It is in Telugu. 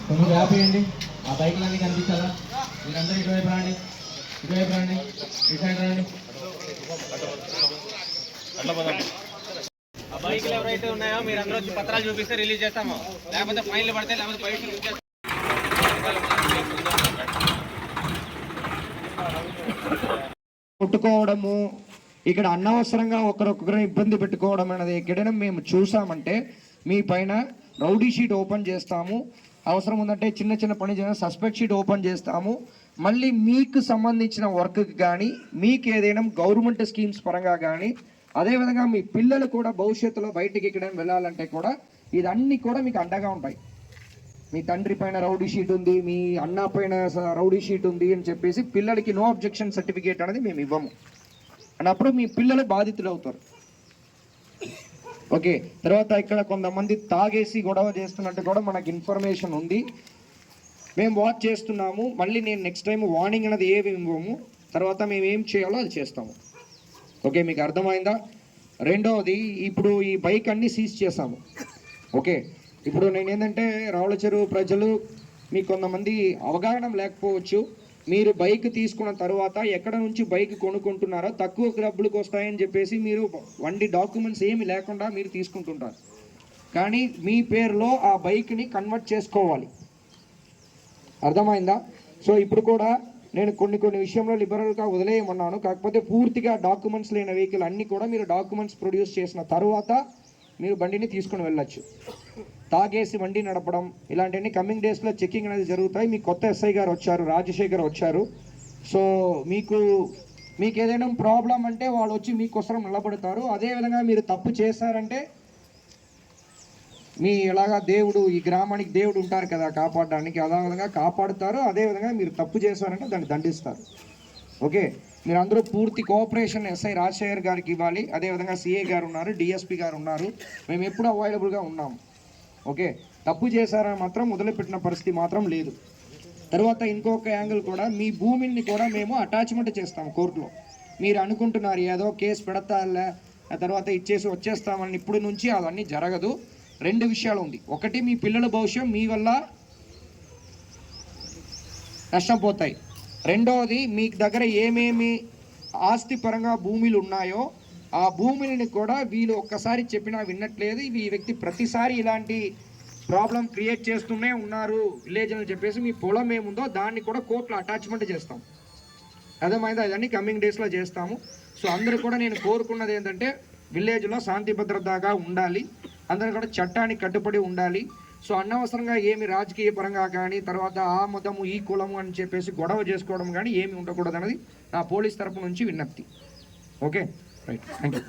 తొమ్మిది ఆపేయండి. ఆ బైక్లన్నీ కనిపించాలా? మీరందరూ ఇటువైపు రండి, ఇటువైపు రండి, ఇటు సైడ్ రండి. ఆ బైక్లు ఎవరైతే ఉన్నాయో మీరు అందరూ వచ్చి పత్రాలు చూపిస్తే రిలీజ్ చేస్తాము, లేకపోతే ఫైన్లు పడితే, లేకపోతే బయట కొట్టుకోవడము, ఇక్కడ అనవసరంగా ఒకరొకరిని ఇబ్బంది పెట్టుకోవడం అనేది ఎక్కడైనా మేము చూసామంటే మీ పైన రౌడీ షీట్ ఓపెన్ చేస్తాము. అవసరం ఉందంటే చిన్న చిన్న పని చేసిన సస్పెక్ట్ షీట్ ఓపెన్ చేస్తాము. మళ్ళీ మీకు సంబంధించిన వర్క్కి కానీ, మీకు ఏదైనా గవర్నమెంట్ స్కీమ్స్ పరంగా కానీ, అదేవిధంగా మీ పిల్లలు కూడా భవిష్యత్తులో బయటికి ఎక్కడైనా వెళ్ళాలంటే కూడా ఇదన్నీ కూడా మీకు అండగా ఉంటాయి. మీ తండ్రి పైన రౌడీ షీట్ ఉంది, మీ అన్న పైన రౌడీ షీట్ ఉంది అని చెప్పేసి పిల్లలకి నో అబ్జెక్షన్ సర్టిఫికేట్ అనేది మేము ఇవ్వము అన్నప్పుడు మీ పిల్లలు బాధితులు అవుతారు. ఓకే, తర్వాత ఇక్కడ కొంతమంది తాగేసి గొడవ చేస్తున్నట్టు కూడా మనకు ఇన్ఫర్మేషన్ ఉంది. మేము వాచ్ చేస్తున్నాము. మళ్ళీ నేను నెక్స్ట్ టైం వార్నింగ్ అనేది ఏమి ఇవ్వము. తర్వాత మేము ఏం చేయాలో అది చేస్తాము. ఓకే, మీకు అర్థమైందా? రెండవది, ఇప్పుడు ఈ బైక్ అన్నీ సీజ్ చేసాము. ఓకే, ఇప్పుడు నేను ఏంటంటే రావుల చెరువు ప్రజలు మీకు కొంతమంది అవగాహన లేకపోవచ్చు. మీరు బైక్ తీసుకున్న తర్వాత ఎక్కడ నుంచి బైక్ కొనుక్కుంటున్నారో తక్కువ డబ్బులకు వస్తాయని చెప్పేసి మీరు వండి డాక్యుమెంట్స్ ఏమి లేకుండా మీరు తీసుకుంటుంటారు. కానీ మీ పేరులో ఆ బైక్ని కన్వర్ట్ చేసుకోవాలి. అర్థమైందా? సో ఇప్పుడు కూడా నేను కొన్ని విషయంలో లిబరల్గా వదిలేయమన్నాను. కాకపోతే పూర్తిగా డాక్యుమెంట్స్ లేని వెహికల్ అన్నీ కూడా మీరు డాక్యుమెంట్స్ ప్రొడ్యూస్ చేసిన తర్వాత మీరు బండిని తీసుకుని వెళ్ళచ్చు. తాగేసి బండి నడపడం ఇలాంటివన్నీ కమింగ్ డేస్లో చెకింగ్ అనేది జరుగుతాయి. మీ కొత్త ఎస్ఐ గారు వచ్చారు, రాజశేఖర్ వచ్చారు. సో మీకు ఏదైనా ప్రాబ్లం అంటే వాళ్ళు వచ్చి మీకోసం నిలబడతారు. అదేవిధంగా మీరు తప్పు చేశారంటే మీ ఎలాగా దేవుడు, ఈ గ్రామానికి దేవుడు ఉంటారు కదా కాపాడడానికి, అదేవిధంగా కాపాడుతారు. అదేవిధంగా మీరు తప్పు చేశారంటే దాన్ని దండిస్తారు. ఓకే, మీరు అందరూ పూర్తి కోఆపరేషన్ ఎస్ఐ రాజశేఖర్ గారికి ఇవ్వాలి. అదేవిధంగా సిఏ గారు ఉన్నారు, డిఎస్పీ గారు ఉన్నారు. మేము ఎప్పుడూ అవైలబుల్గా ఉన్నాము. ఓకే, తప్పు చేశారని మాత్రం వదిలిపెట్టిన పరిస్థితి మాత్రం లేదు. తర్వాత ఇంకొక యాంగిల్ కూడా, మీ భూమిని కూడా మేము అటాచ్మెంట్ చేస్తాం కోర్టులో. మీరు అనుకుంటున్నారు ఏదో కేసు పెడతాలే ఆ తర్వాత ఇచ్చేసి వచ్చేస్తామని, ఇప్పుడు నుంచి అవన్నీ జరగదు. రెండు విషయాలు ఉంది. ఒకటి, మీ పిల్లల భవిష్యత్తు మీ వల్ల నష్టం పోతాయి. రెండవది, మీ దగ్గర ఏమేమి ఆస్తి పరంగా భూములు ఉన్నాయో ఆ భూములని కూడా వీళ్ళు ఒక్కసారి చెప్పినా విన్నట్లేదు. ఈ వ్యక్తి ప్రతిసారి ఇలాంటి ప్రాబ్లం క్రియేట్ చేస్తూనే ఉన్నారు విలేజ్ అని చెప్పేసి మీ పొలం ఏముందో దాన్ని కూడా కోర్టులో అటాచ్మెంట్ చేస్తాం. అర్థమైందా? ఇదన్నీ కమింగ్ డేస్లో చేస్తాము. సో అందరూ కూడా నేను కోరుకున్నది ఏంటంటే విలేజ్లో శాంతి భద్రతగా ఉండాలి, అందరూ కూడా చట్టానికి కట్టుబడి ఉండాలి. సో అనవసరంగా ఏమి రాజకీయ పరంగా కానీ, తర్వాత ఆ మతము ఈ కులము అని చెప్పేసి గొడవ చేసుకోవడం కానీ ఏమి ఉండకూడదు అనేది నా పోలీస్ తరపు నుంచి విజ్ఞప్తి. Okay, right, thank you.